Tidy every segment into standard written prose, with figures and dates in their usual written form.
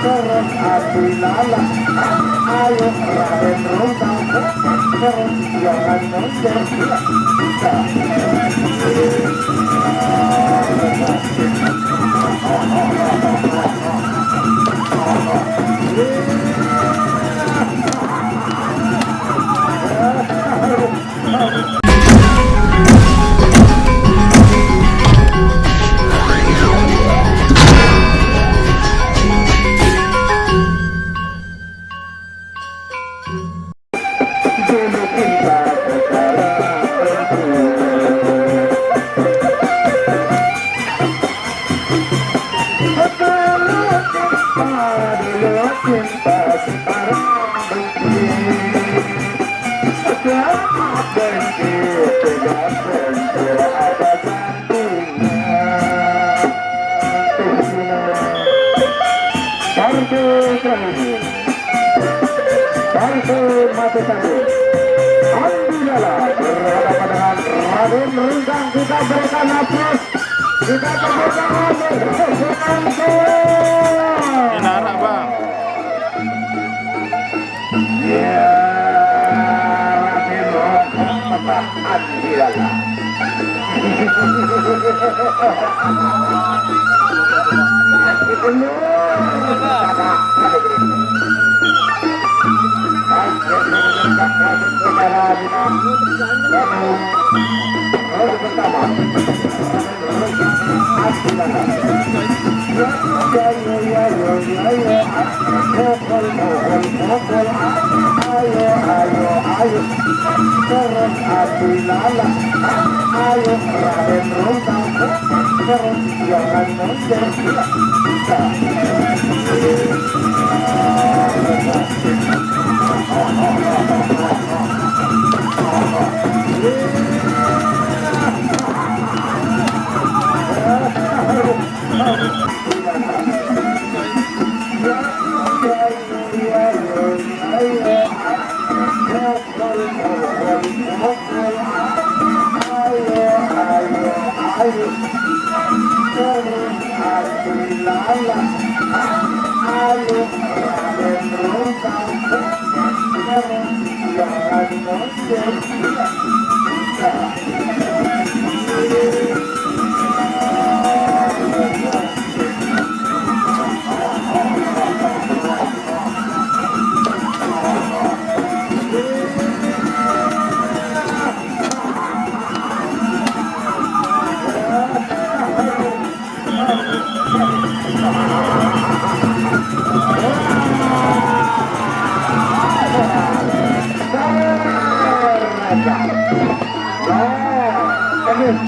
terus hati lala, ayo Raden Runtang, terus jangan mundur. Raden Runtang, kita berikan aplaus, kita tepuk tangan Inara bang. Ya, Raden Runtang matahan hilala. Terus hati lala, ayo Raden Runtang, terus jangan mundur.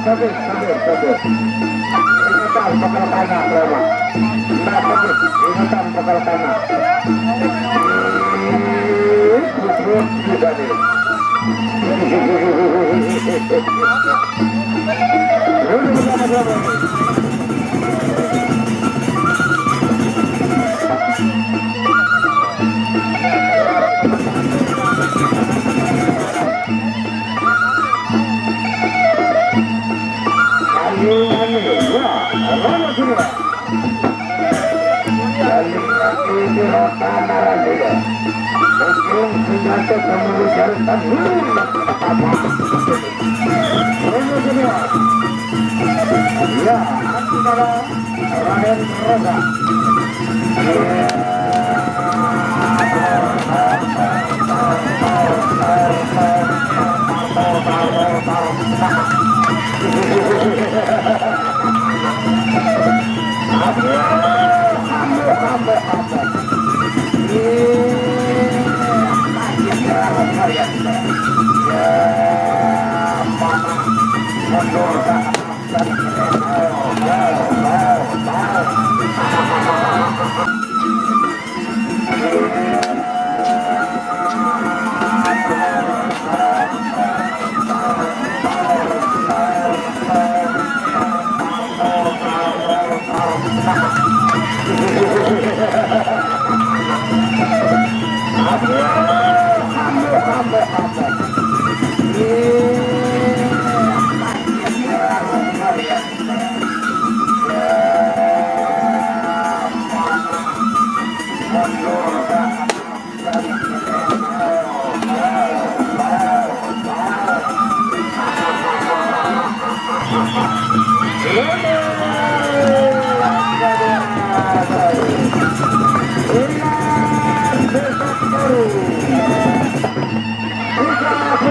Sabit. Ingatan bakal tanah berapa? Nah, sabit. Ingatan bakal tanah. Terus juga nih. Dulu bersama-sama nih. Raden Rosa.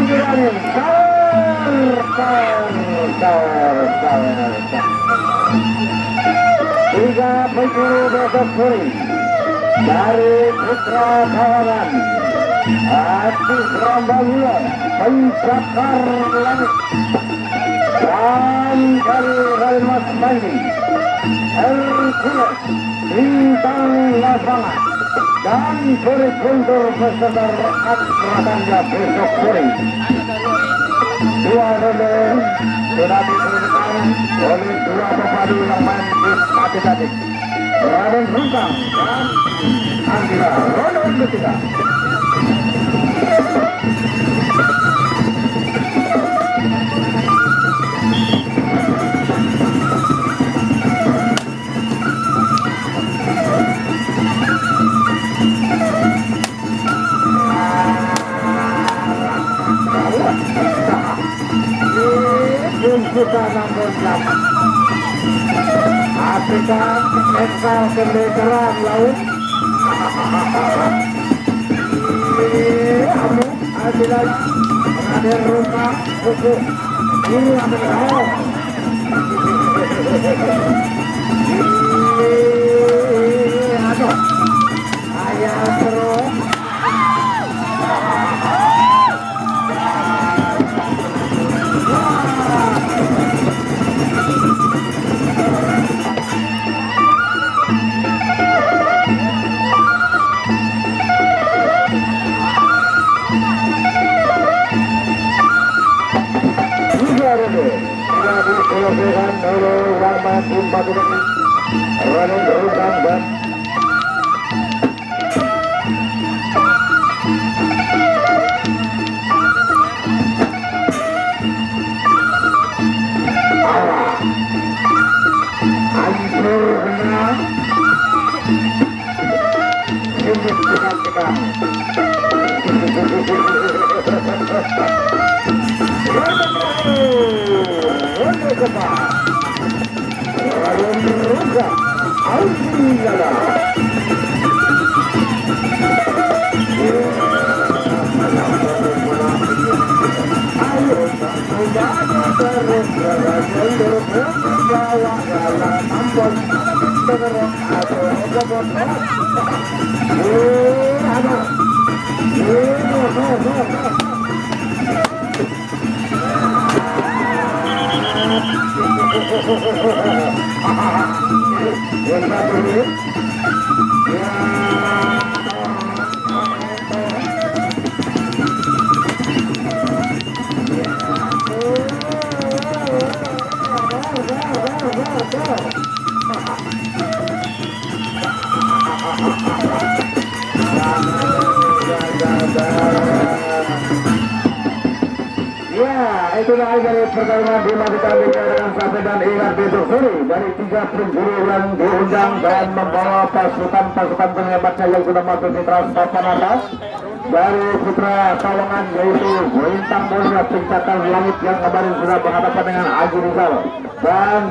Raden. Tiga penjuru besok sore dari Putra Kawanan Atis Rambangula pencakar langit dan dari Mas Mandi Hercules bintang lapangan dan sore kontur beserta rekat ratanya besok sore. Dua ronde sudah diberikan oleh dua pepadu yang main di hati-hati. Raden Rungkang dan Andira ronde ketiga. Kita namun dapat Afrika Eskal Kemeteran Laut Amu Adilan Raden Rungkang Untuk ini ambil aduh ayah terus diselesaikan oleh Rahmat Bumpaduri Raden Rungkang dan hancurnya ini kita Raden Rungkang Alhamdulillah. Ya, itulah dari pertarungan dilanjutkan dengan sampai dan ingat besok sore dari tiga penjuru yang diundang dan membawa pasukan penyebatnya yang sudah masuk di papan atas dari Putra Kawangan yaitu Bintang Mulia Pencakar Langit yang kemarin sudah berhadapan dengan Aji Rizal dan